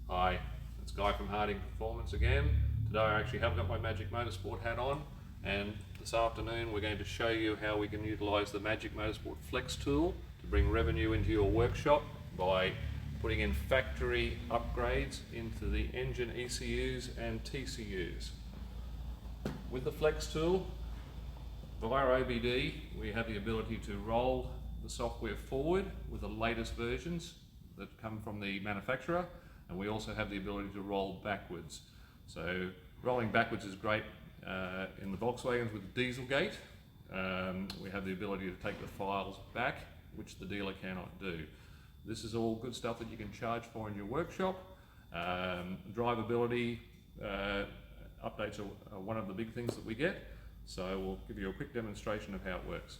Hi, it's Guy from Harding Performance again. Today I actually have got my Magicmotorsport hat on, and this afternoon we're going to show you how we can utilise the Magicmotorsport Flex tool to bring revenue into your workshop by putting in factory upgrades into the engine ECUs and TCUs. With the Flex tool, via OBD, we have the ability to roll the software forward with the latest versions that come from the manufacturer, and we also have the ability to roll backwards. So rolling backwards is great in the Volkswagens with the Dieselgate. We have the ability to take the files back, which the dealer cannot do. This is all good stuff that you can charge for in your workshop. Drivability updates are one of the big things that we get. So we'll give you a quick demonstration of how it works.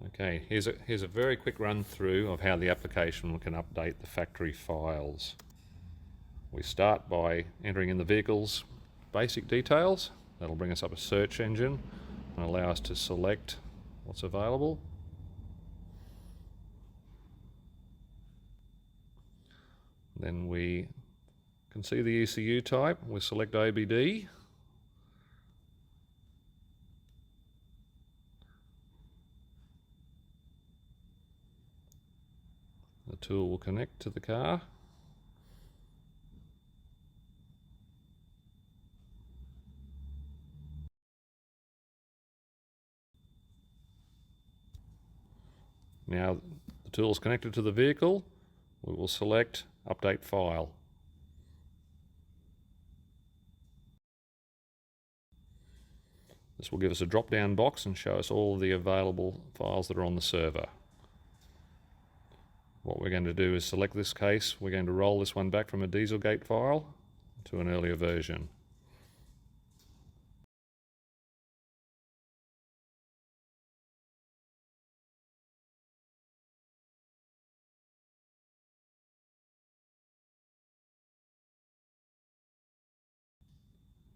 Okay, here's a very quick run through of how the application can update the factory files. We start by entering in the vehicle's basic details. That'll bring us up a search engine and allow us to select what's available. Then we can see the ECU type. We select OBD. The tool will connect to the car. Now the tool is connected to the vehicle. We will select Update File. This will give us a drop-down box and show us all of the available files that are on the server. What we're going to do is select this case. We're going to roll this one back from a Dieselgate file to an earlier version.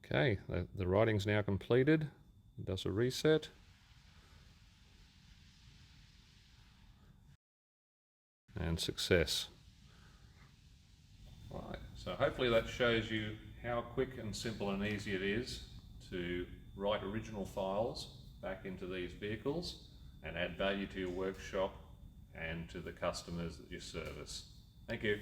Okay, the writing's now completed. It does a reset. And success. Right, so hopefully that shows you how quick and simple and easy it is to write original files back into these vehicles and add value to your workshop and to the customers that you service. Thank you.